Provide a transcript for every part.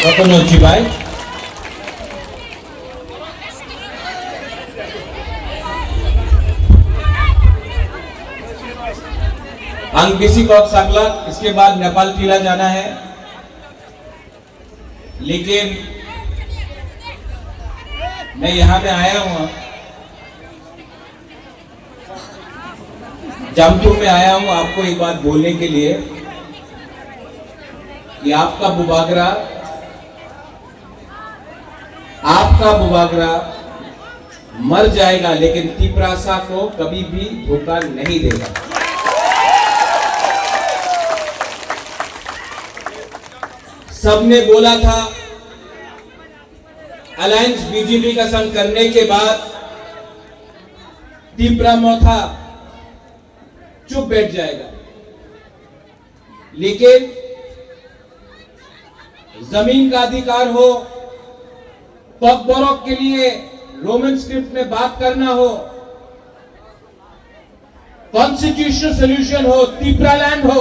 Ratanuchi Bhai. अंगबीसी Kock Sakla, इसके बाद नेपाल टीला जाना है, लेकिन मैं यहां पे आया हूं, जामतुम में आया हूं आपको एक बात बोलने के लिए कि आपका बुबागरा मर जाएगा, लेकिन तिप्रासा को कभी भी धोखा नहीं देगा। सबने बोला था अलायंस बीजेपी का संग करने के बाद तिप्रामोथा चुप बैठ जाएगा, लेकिन जमीन का अधिकार हो, पगबोरक के लिए रोमन स्क्रिप्ट में बात करना हो, कॉन्स्टिट्यूशनल सॉल्यूशन हो, तिप्रालैंड हो,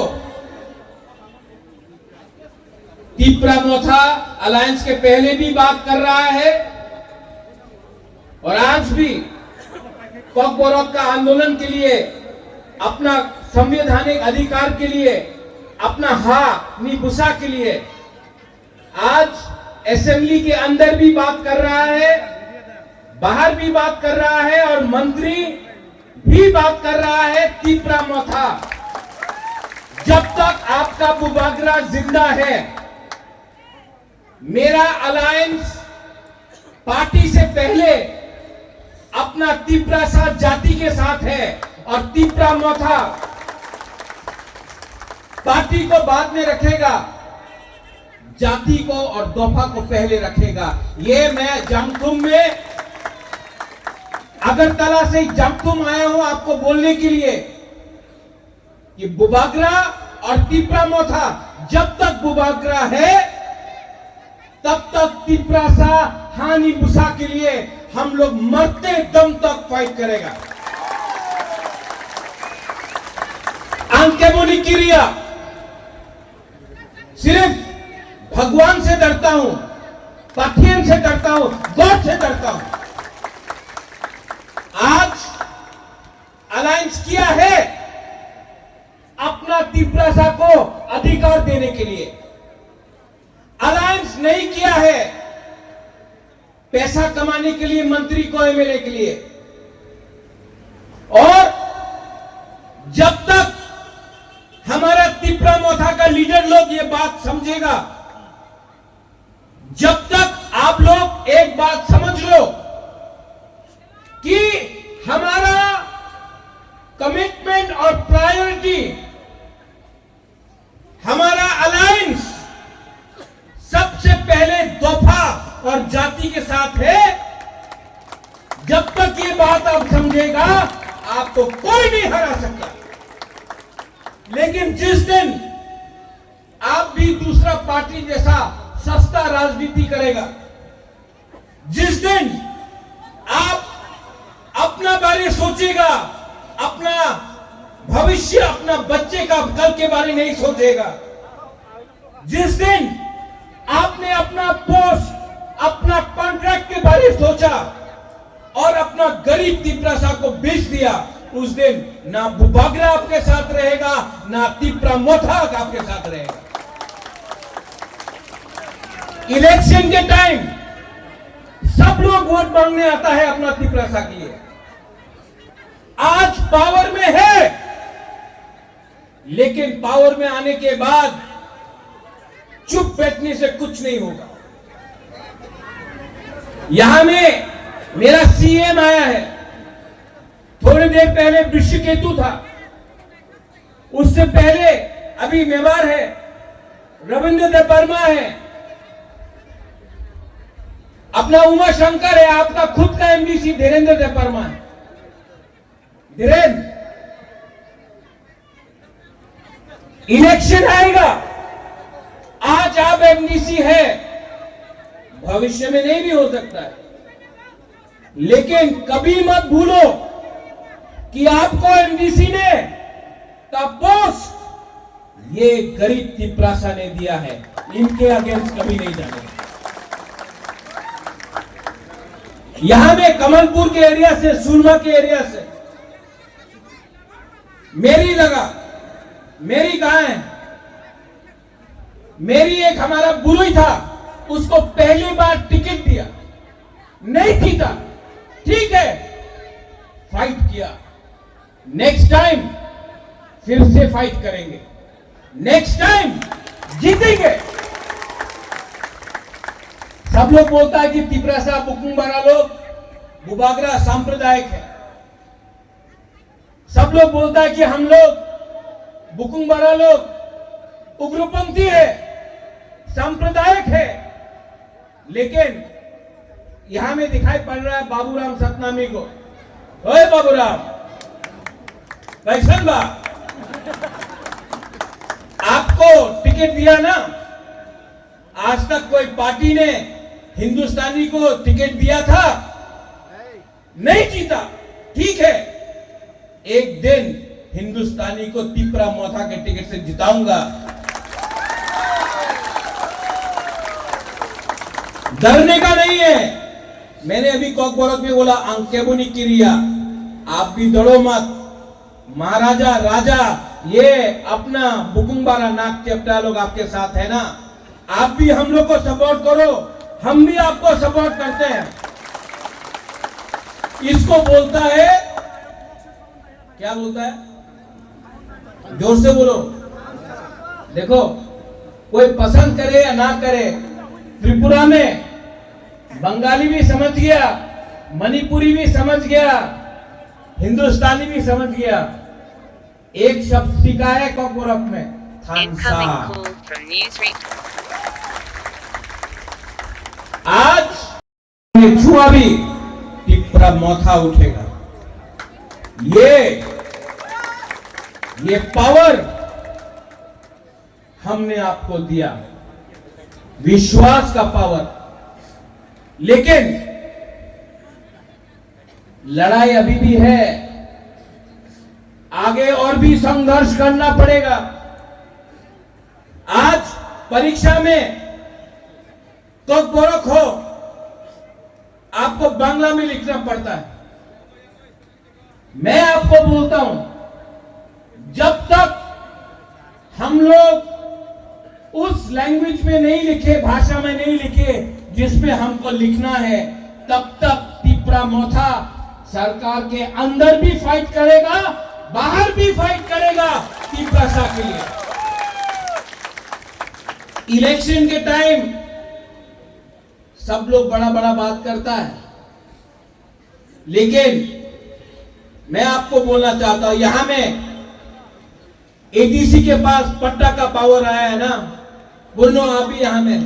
तिप्रामोथा अलायंस के पहले भी बात कर रहा है और आज भी पगबोरक का आंदोलन के लिए, अपना संवैधानिक अधिकार के लिए, अपना हा निबुसा के लिए आज असेंबली के अंदर भी बात कर रहा है, बाहर भी बात कर रहा है और मंत्री भी बात कर रहा है। तिप्रामोथा, जब तक आपका बुबागरा जिंदा है, मेरा अलायंस पार्टी से पहले अपना तिप्रासा जाति के साथ है और तिप्रामोथा पार्टी को बाद में रखेगा, जाति को और दोफा को पहले रखेगा। ये मैं जामतुम में, अगरतला से जामतुम आया हूं आपको बोलने के लिए कि बुबागरा और तिप्रामोथा, जब तक बुबागरा है तब तक तिप्रासा हानिबुसा के लिए हम लोग मरते दम तक फाइट करेगा। आंकेबोली किरिया, सिर्फ भगवान से डरता हूं, पाथियन से डरता हूं, गॉड से डरता हूं। आज अलायंस किया है अपना तिप्रासा को अधिकार देने के लिए, अलायंस नहीं किया है पैसा कमाने के लिए, मंत्री को, एमएलए के लिए। और जब तक हमारा तिप्रामोथा का लीडर लोग ये बात समझेगा, जब तक आप लोग एक बात समझ लो कि हमारा कमिटमेंट और प्रायोरिटी, हमारा अलायंस सबसे पहले दोफा और जाति के साथ है, जब तक ये बात आप समझेगा आपको कोई नहीं हरा सकता। लेकिन जिस दिन आप भी दूसरा पार्टी जैसा सस्ता राजनीति करेगा, जिस दिन आप अपना बारे सोचेगा, अपना भविष्य, अपना बच्चे का कल के बारे नहीं सोचेगा, जिस दिन आपने अपना पोस्ट, अपना कॉन्ट्रैक्ट के बारे में सोचा और अपना गरीब तिप्रासा को बेच दिया, उस दिन ना बुबागरा आपके साथ रहेगा, ना तिप्रामोथा आपके साथ रहेगा। इलेक्शन के टाइम सब लोग वोट मांगने आता है अपना तिप्रासा के लिए। आज पावर में है, लेकिन पावर में आने के बाद चुप बैठने से कुछ नहीं होगा। यहां में मेरा सीएम आया है, थोड़ी देर पहले वृषकेतु था, उससे पहले अभी मेवाड़ है, रविंद्र देबबर्मा है, अपना उमा शंकर है, आपका खुद का एमडीसी धीरेन्द्र देबबर्मा है। धीरेन्द्र, इलेक्शन आएगा, आज आप एमडीसी है, भविष्य में नहीं भी हो सकता है, लेकिन कभी मत भूलो कि आपको एमडीसी ने का पोस्ट ये गरीब तिप्रासा ने दिया है, इनके अगेंस्ट कभी नहीं जाने। यहां में कमलपुर के एरिया से, सुरमा के एरिया से मेरी लगा, मेरी कहां है, मेरी एक हमारा बुरुई था, उसको पहली बार टिकट दिया, नहीं जीता, ठीक है, फाइट किया, नेक्स्ट टाइम फिर से फाइट करेंगे, नेक्स्ट टाइम जीतेंगे। सब लोग बोलता है कि तिपरासा बुकुंबारा लोग बुबागरा सांप्रदायिक है, सब लोग बोलता है कि हम लोग बुकुंबारा लोग उग्रपंथी है, सांप्रदायिक है, लेकिन यहां में दिखाई पड़ रहा है बाबूराम सतनामी को। ओए बाबूराम, कैसन बा, आपको टिकट दिया ना, आज तक कोई पार्टी ने हिंदुस्तानी को टिकट दिया था, नहीं जीता, ठीक है, एक दिन हिंदुस्तानी को तिपरा मोथा के टिकट से जिताऊंगा। डरने का नहीं है। मैंने अभी कॉकबोरक में बोला अंकेबुनी किरिया, आप भी डरो मत, महाराजा राजा ये अपना बुकुंबारा नाग चेप्टा लोग आपके साथ है ना, आप भी हम लोग को सपोर्ट करो, हम भी आपको सपोर्ट करते हैं। इसको बोलता है, क्या बोलता है, जोर से बोलो। देखो, कोई पसंद करे या ना करे, त्रिपुरा में बंगाली भी समझ गया, मणिपुरी भी समझ गया, हिंदुस्तानी भी समझ गया, एक शब्द सीखा है कॉकबोरक में, थानसा। आज छुआ भी तिपरा मोथा उठेगा। ये पावर हमने आपको दिया, विश्वास का पावर, लेकिन लड़ाई अभी भी है, आगे और भी संघर्ष करना पड़ेगा। आज परीक्षा में कॉकबोरक हो, आपको बांग्ला में लिखना पड़ता है। मैं आपको बोलता हूं, जब तक हम लोग उस लैंग्वेज में नहीं लिखे, भाषा में नहीं लिखे जिसमें हमको लिखना है, तब तक तिपरा मोथा सरकार के अंदर भी फाइट करेगा, बाहर भी फाइट करेगा तिपरासा के लिए। इलेक्शन के टाइम सब लोग बड़ा बड़ा बात करता है, लेकिन मैं आपको बोलना चाहता हूं, यहां में एडीसी के पास पट्टा का पावर आया है ना, बोलो आप भी यहां में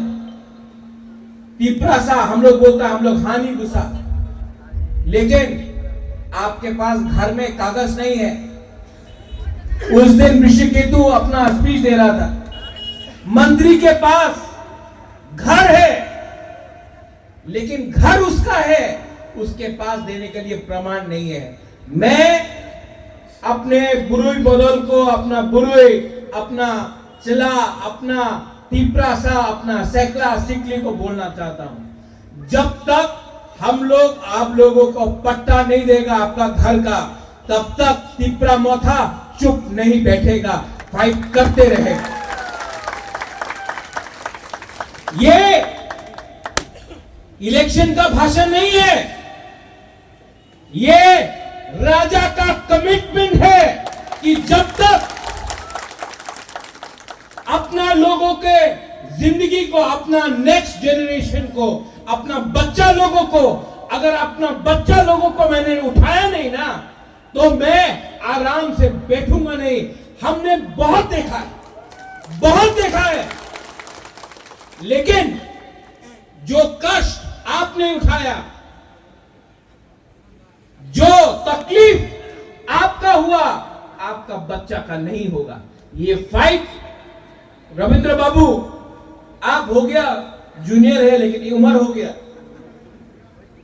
तिपरासा, हम लोग बोलता हम लोग हानि गुस्सा, लेकिन आपके पास घर में कागज नहीं है। उस दिन ऋषिकेतु अपना स्पीच दे रहा था, मंत्री के पास घर है, लेकिन घर उसका है, उसके पास देने के लिए प्रमाण नहीं है। मैं अपने बुरुई बदल को, अपना बुरुई, अपना चिला, अपना तिपरासा, अपना सैकला सिकली को बोलना चाहता हूं, जब तक हम लोग आप लोगों को पट्टा नहीं देगा आपका घर का, तब तक तिपरा मोथा चुप नहीं बैठेगा, फाइट करते रहेगा। ये इलेक्शन का भाषण नहीं है, ये राजा का कमिटमेंट है कि जब तक अपना लोगों के जिंदगी को, अपना नेक्स्ट जेनरेशन को, अपना बच्चा लोगों को, अगर अपना बच्चा लोगों को मैंने उठाया नहीं ना, तो मैं आराम से बैठूंगा नहीं। हमने बहुत देखा है, बहुत देखा है, लेकिन जो कष्ट आपने उठाया, जो तकलीफ आपका हुआ, आपका बच्चा का नहीं होगा। ये फाइट रविंद्र बाबू, आप हो गया जूनियर है, लेकिन ये उम्र हो गया।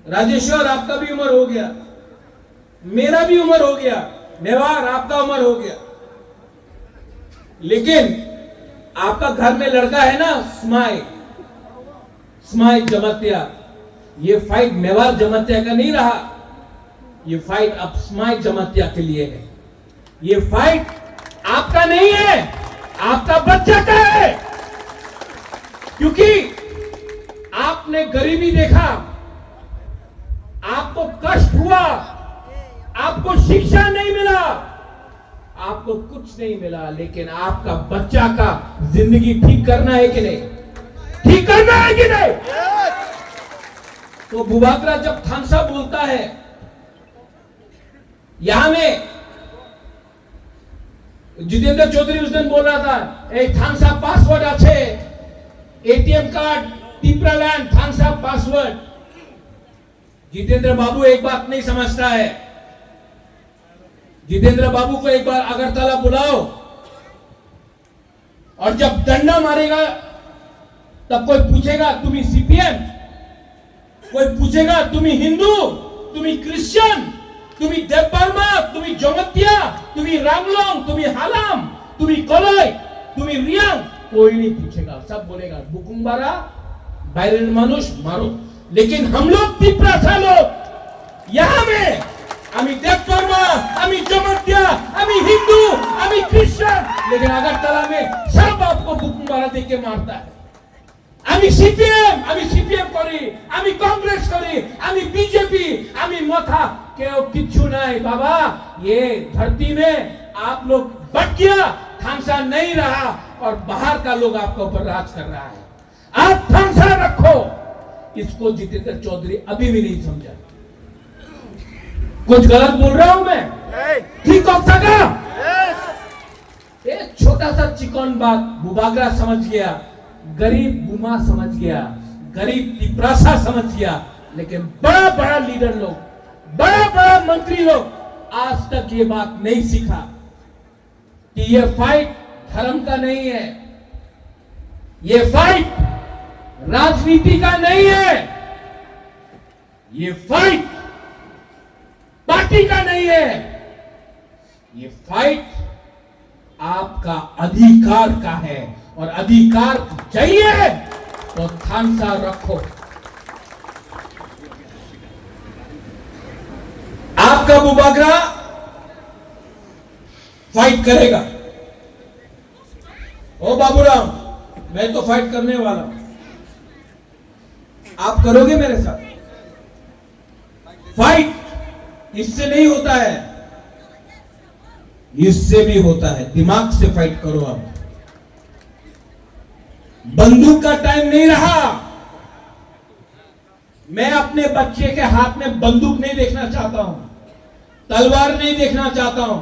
राजेश्वर आपका भी उम्र हो गया, मेरा भी उम्र हो गया, नेवार आपका उम्र हो गया, लेकिन आपका घर में लड़का है ना, स्माइल जमतिया, ये फाइट मेवाड़ जमातिया का नहीं रहा, ये फाइट अब स्माइल जमातिया के लिए है। ये फाइट आपका नहीं है, आपका बच्चा का है। क्योंकि आपने गरीबी देखा, आपको कष्ट हुआ, आपको शिक्षा नहीं मिला, आपको कुछ नहीं मिला, लेकिन आपका बच्चा का जिंदगी ठीक करना है कि नहीं? ठीक करना है कि नहीं? तो बुबागरा जब थानसा बोलता है, यहां में जितेंद्र चौधरी उस दिन बोल रहा था, एक थानसा पासवर्ड अच्छे, एटीएम कार्ड टिपरालैंड थानसा पासवर्ड। जितेंद्र बाबू एक बात नहीं समझता है। जितेंद्र बाबू को एक बार अगरतला बुलाओ और जब डंडा मारेगा तब कोई पूछेगा तुम्ही सीपीएम, कोई पूछेगा तुम्ही हिंदू, तुम्ही क्रिश्चियन, तुम्ही देवबर्मा, तुम्ही जमतिया, तुम्ही रामलोंग, तुम्ही हालाम, तुम्ही कलोई, तुम्ही रियांग, कोई नहीं पूछेगा। सब बोलेगा बुकुम्बारा বাইরের মানুষ मारो। लेकिन हम लोग तिपरासा लोग यहां में, আমি देवबर्मा, আমি जमतिया, আমি हिंदू, আমি क्रिश्चियन, लेकिन अगरतला में सब आपको बुकुम्बारा देख के मारता है। আমি সিপিএম করি, আমি কংগ্রেস করি, আমি বিজেপি, আমি মাথা কেউ किच्छु नहीं बाबा। ये धरती में आप लोग बट गया, थानसा नहीं रहा और बाहर का लोग आपके ऊपर राज कर रहा है। आप थानसा रखो। इसको जितेंद्र चौधरी अभी भी नहीं समझा। कुछ गलत बोल रहा हूं मैं? ठीक हो सका? एक छोटा सा चिकन बात बुबागरा समझ गया, गरीब बुमा समझ गया, गरीब तिपरासा समझ गया, लेकिन बड़ा बड़ा लीडर लोग, बड़ा बड़ा मंत्री लोग आज तक ये बात नहीं सीखा कि ये फाइट धर्म का नहीं है, ये फाइट राजनीति का नहीं है, ये फाइट पार्टी का नहीं है, ये फाइट आपका अधिकार का है। और अधिकार चाहिए तो थानसा रखो। आपका बुबागरा फाइट करेगा। ओ बाबूराम, मैं तो फाइट करने वाला हूं, आप करोगे मेरे साथ फाइट? इससे नहीं होता है, इससे भी होता है। दिमाग से फाइट करो। आप बंदूक का टाइम नहीं रहा। मैं अपने बच्चे के हाथ में बंदूक नहीं देखना चाहता हूं, तलवार नहीं देखना चाहता हूं।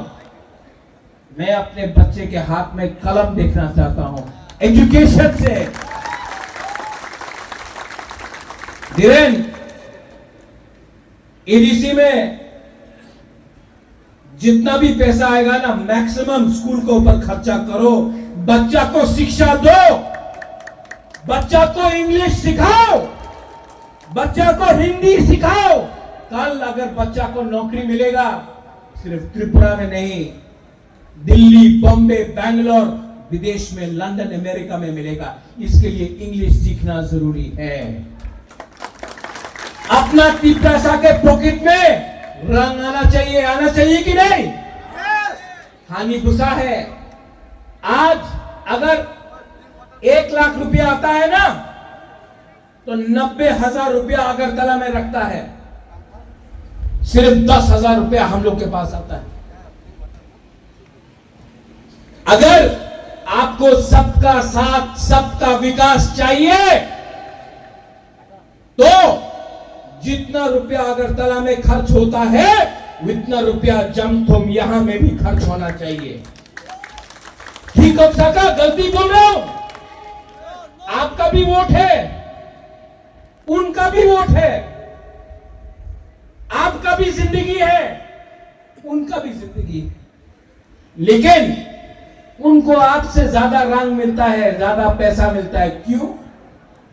मैं अपने बच्चे के हाथ में कलम देखना चाहता हूं। एजुकेशन से धीरेन एडीसी में जितना भी पैसा आएगा ना, मैक्सिमम स्कूल के ऊपर खर्चा करो। बच्चा को शिक्षा दो, बच्चा को इंग्लिश सिखाओ, बच्चा को हिंदी सिखाओ। कल अगर बच्चा को नौकरी मिलेगा, सिर्फ त्रिपुरा में नहीं, दिल्ली, बॉम्बे, बैंगलोर, विदेश में, लंदन, अमेरिका में मिलेगा। इसके लिए इंग्लिश सीखना जरूरी है। अपना तिपरासा के पॉकेट में रंग आना चाहिए कि नहीं? हानि गुस्सा है। आज अगर 1 लाख रुपया आता है ना, तो 90,000 रुपया अगरतला में रखता है, सिर्फ 10,000 रुपया हम लोग के पास आता है। अगर आपको सबका साथ, सबका विकास चाहिए, तो जितना रुपया अगरतला में खर्च होता है, उतना रुपया जमथुम यहां में भी खर्च होना चाहिए। ठीक हो सका? गलती बोल रहा हूं? आपका भी वोट है, उनका भी वोट है, आपका भी जिंदगी है, उनका भी जिंदगी है, लेकिन उनको आपसे ज्यादा रंग मिलता है, ज्यादा पैसा मिलता है। क्यों?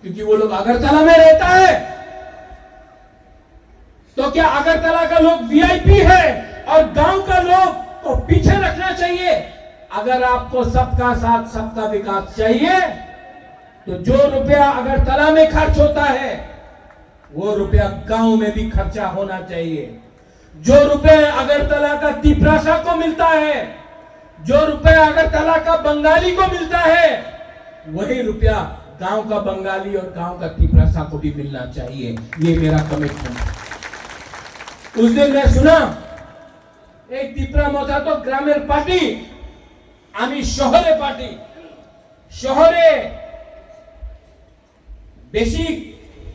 क्योंकि वो लोग अगरतला में रहता है। तो क्या अगरतला का लोग वीआईपी है और गांव का लोग को पीछे रखना चाहिए? अगर आपको सबका साथ, सबका विकास चाहिए, तो जो रुपया अगरतला में खर्च होता है, वो रुपया गांव में भी खर्चा होना चाहिए। जो रुपए अगरतला का तिपरासा को मिलता है, जो रुपया अगरतला का बंगाली को मिलता है, वही रुपया गांव का बंगाली और गांव का तिपरासा को भी मिलना चाहिए। ये मेरा कमिटमेंट है। उस दिन मैं सुना एक तिपरा मजा तो ग्रामेर पार्टी आमी शहरे पार्टी शहरे बेशी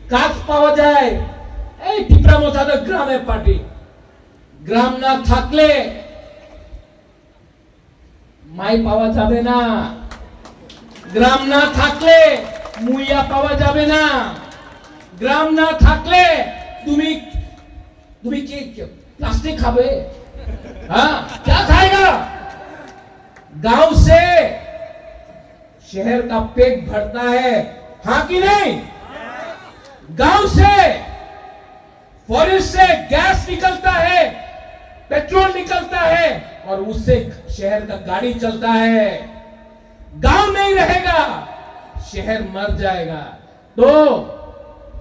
কাজ পাওয়া যায়, এই টিপরা মজা তো গ্রামের পার্টি। গ্রাম না থাকলে মাই পাওয়া যাবে না, গ্রাম না থাকলে মুইয়া পাওয়া যাবে না, গ্রাম না থাকলে তুমি তুমি কি প্লাস্টিক খাবে? हाँ क्या खाएगा? गांव से शहर का पेट भरता है, हाँ कि नहीं? गांव से फॉरेस्ट से गैस निकलता है, पेट्रोल निकलता है और उससे शहर का गाड़ी चलता है। गांव नहीं रहेगा, शहर मर जाएगा। तो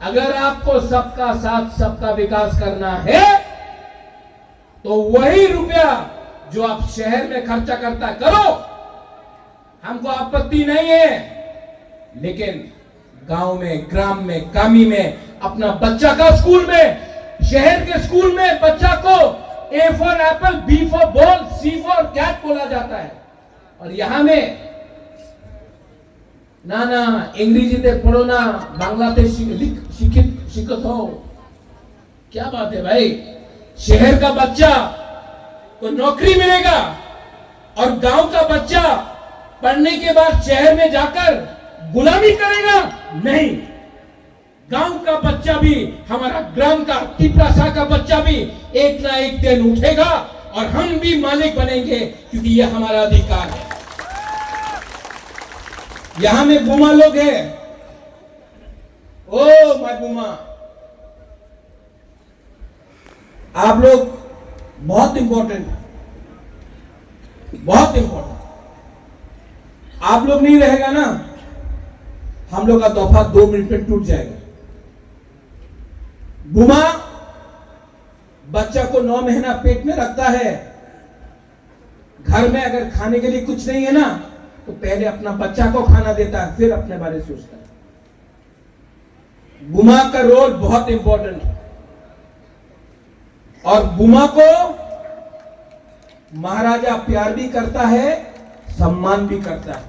अगर आपको सबका साथ सबका विकास करना है तो वही रुपया जो आप शहर में खर्चा करता करो, हमको आपत्ति नहीं है, लेकिन गांव में, ग्राम में, कामी में अपना बच्चा का स्कूल में, शहर के स्कूल में बच्चा को A for apple, B for ball, C for cat बोला जाता है, और यहां में ना ना अंग्रेजी पढ़ो ना, बांग्लाते शिक्षित हो। क्या बात है भाई? शहर का बच्चा को नौकरी मिलेगा और गांव का बच्चा पढ़ने के बाद शहर में जाकर गुलामी करेगा? नहीं, गांव का बच्चा भी, हमारा ग्राम का तिपरासा का बच्चा भी एक ना एक दिन उठेगा और हम भी मालिक बनेंगे, क्योंकि यह हमारा अधिकार है। यहां में बुमा लोग हैं। ओ माय बुमा, आप लोग बहुत इंपॉर्टेंट है, बहुत इंपॉर्टेंट। आप लोग नहीं रहेगा ना, हम लोग का तोहफा 2 मिनट में टूट जाएगा। बुमा बच्चा को 9 महीना पेट में रखता है। घर में अगर खाने के लिए कुछ नहीं है ना, तो पहले अपना बच्चा को खाना देता है, फिर अपने बारे में सोचता है। बुमा का रोल बहुत इंपॉर्टेंट है और बुमा को महाराजा प्यार भी करता है, सम्मान भी करता है।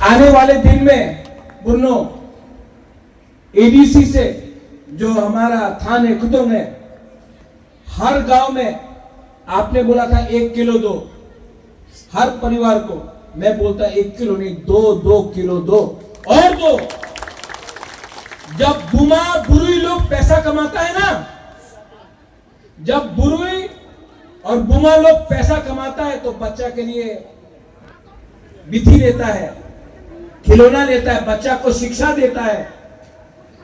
आने वाले दिन में बुन्नो एडीसी से जो हमारा थाने खुदों में हर गांव में आपने बोला था 1 किलो दो हर परिवार को, मैं बोलता 1 किलो नहीं, 2 किलो दो और दो। जब बुमा बुरुई लोग पैसा कमाता है ना, जब बुरुई और बुमा लोग पैसा कमाता है तो बच्चा के लिए बिथी लेता है, खिलौना लेता है, बच्चा को शिक्षा देता है।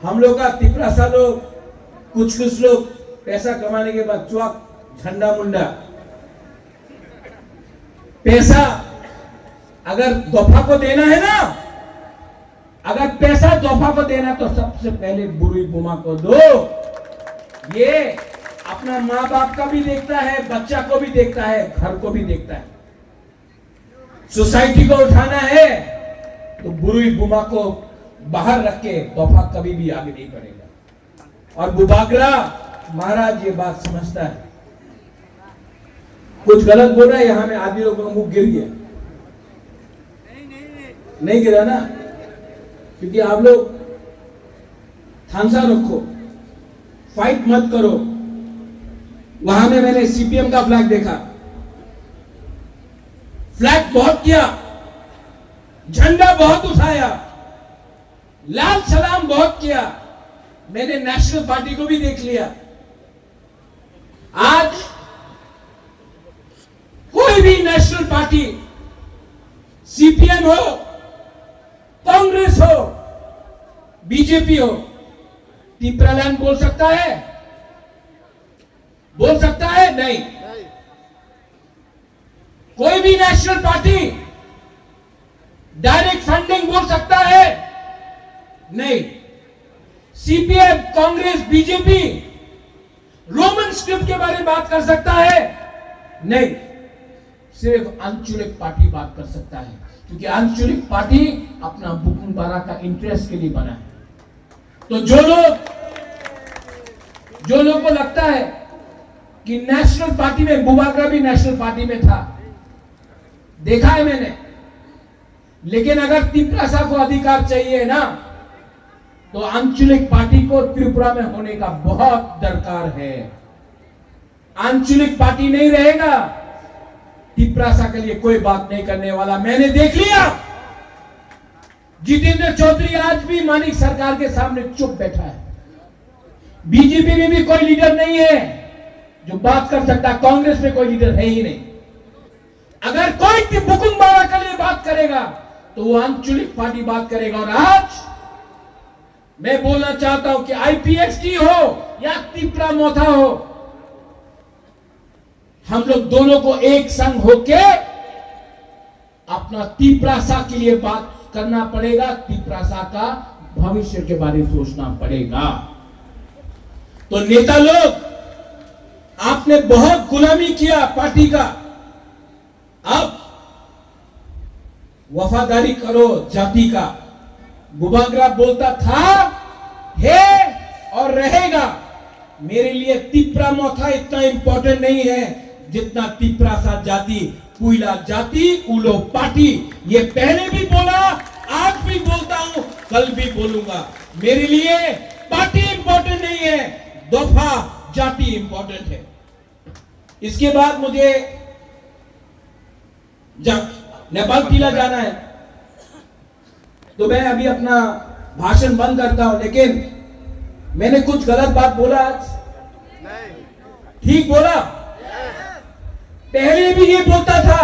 हम लोग का तिपरासा लोग, कुछ लोग पैसा कमाने के बाद चौक झंडा मुंडा पैसा अगर तोहफा को देना है ना, अगर पैसा तोहफा को देना तो सबसे पहले बुरुई बुमा को दो। ये अपना माँ बाप का भी देखता है, बच्चा को भी देखता है, घर को भी देखता है। सोसाइटी को उठाना है तो बुरुई बुमा को बाहर रख के तोहफा कभी भी आगे नहीं बढ़ेगा। और बुबागरा महाराज ये बात समझता है। कुछ गलत बोल रहा है, यहां में आदमी लोगों का मुंह गिर गया। नहीं गिरा ना, क्योंकि आप लोग थानसा रखो, फाइट मत करो। वहां में मैंने सीपीएम का फ्लैग देखा, फ्लैग बहुत किया, झंडा बहुत उठाया, लाल सलाम बहुत किया। मैंने नेशनल पार्टी को भी देख लिया। आज कोई भी नेशनल पार्टी, सीपीएम हो, कांग्रेस हो, बीजेपी हो, तिपरालैंड बोल सकता है? बोल सकता है? नहीं। कोई भी नेशनल पार्टी डायरेक्ट फंडिंग बोल सकता है? नहीं। CPM, Congress, BJP Roman script के बारे में बात कर सकता है? नहीं। सिर्फ आंचलिक पार्टी बात कर सकता है, क्योंकि आंचलिक पार्टी अपना बुकुमबारा का इंटरेस्ट के लिए बना है। तो जो लोग को लगता है कि नेशनल पार्टी में, बुबागरा भी नेशनल पार्टी में था, देखा है मैंने। लेकिन अगर तिप्रासा को अधिकार चाहिए ना, तो आंचलिक पार्टी को त्रिपुरा में होने का बहुत दरकार है। आंचलिक पार्टी नहीं रहेगा, तिप्रासा के लिए कोई बात नहीं करने वाला। मैंने देख लिया, जितेंद्र चौधरी आज भी मानिक सरकार के सामने चुप बैठा है। बीजेपी में भी कोई लीडर नहीं है जो बात कर सकता, कांग्रेस में कोई लीडर है ही नहीं। अगर कोई बुकुमबारा के लिए बात करेगा तो वो आंचलिक पार्टी बात करेगा। और आज मैं बोलना चाहता हूं कि आईपीएसटी हो या तिप्रा मोथा हो, हम लोग दोनों को एक संग होके अपना तिप्रासा के लिए बात करना पड़ेगा। तिप्रासा का भविष्य के बारे में सोचना पड़ेगा। तो नेता लोग, आपने बहुत गुलामी किया पार्टी का, अब वफादारी करो जाति का। बुबागरा बोलता था, है और रहेगा। मेरे लिए तिप्रा मोथा इतना इंपॉर्टेंट नहीं है जितना तिप्रासा जाति, पुइला जाति, उलो पार्टी। ये पहले भी बोला, आज भी बोलता हूं, कल भी बोलूंगा। मेरे लिए पार्टी इंपॉर्टेंट नहीं है, दफा जाति इंपॉर्टेंट है। इसके बाद मुझे नेपाल टीला जाना है, तो मैं अभी अपना भाषण बंद करता हूं। लेकिन मैंने कुछ गलत बात बोला आज? ठीक बोला? पहले भी ये बोलता था,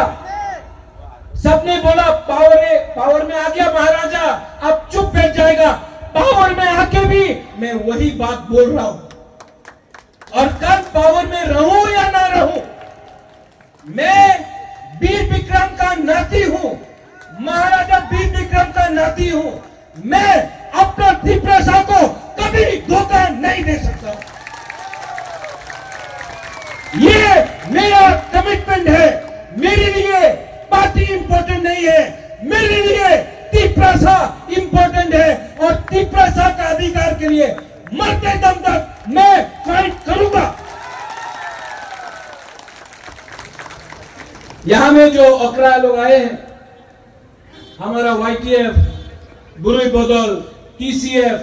सबने बोला पावर में आ गया महाराजा, अब चुप बैठ जाएगा। पावर में आके भी मैं वही बात बोल रहा हूं, और कल पावर में रहूं या ना रहूं, मैं वीर विक्रम का नाती हूं, महाराजा वीर विक्रम का नाती हूं। मैं अपना तिप्रासा को कभी धोखा नहीं दे सकता। ये मेरा कमिटमेंट है। मेरे लिए पार्टी इंपॉर्टेंट नहीं है, मेरे लिए तिप्रासा इंपॉर्टेंट है। और तिप्रासा का अधिकार के लिए मरते दम तक मैं फाइट करूंगा। यहां में जो अकरा लोग आए हैं, हमारा वाईटीएफ, बुरुई बदल, टीसीएफ,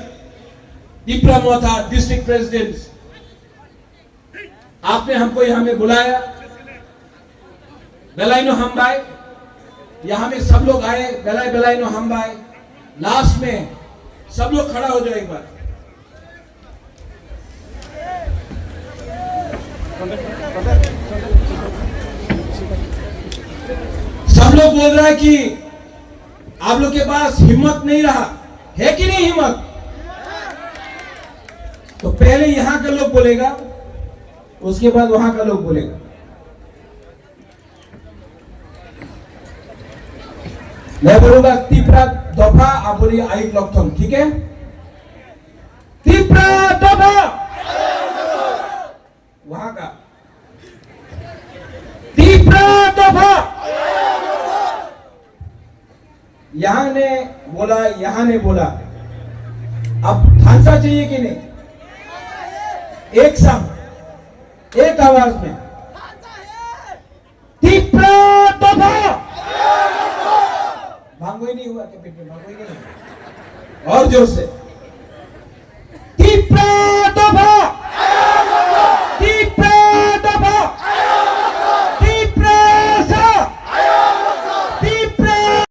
तिप्रा मोथा डिस्ट्रिक्ट प्रेसिडेंट, आपने हमको यहां में बुलाया। बेलाइनो हमबाई, यहां में सब लोग आए, बेलाइनो हमबाई। लास्ट में सब लोग खड़ा हो जाए एक बार। सब लोग बोल रहा है कि आप लोग के पास हिम्मत नहीं रहा है, कि नहीं हिम्मत? तो पहले यहां का लोग बोलेगा, उसके बाद वहां का लोग बोलेगा। मैं बोलूंगा तिप्रा दफा, आप बोलिए आई लॉकथम, ठीक है? तिप्रा दफा, वहां का तिप्रा दफा। यहां ने बोला, यहां ने बोला। अब ढांचा चाहिए कि नहीं? एक संग, एक आवाज में तिप्रा दफा। भांगोई नहीं हुआ क्या पेट में? भांगोई नहीं, और जोर से।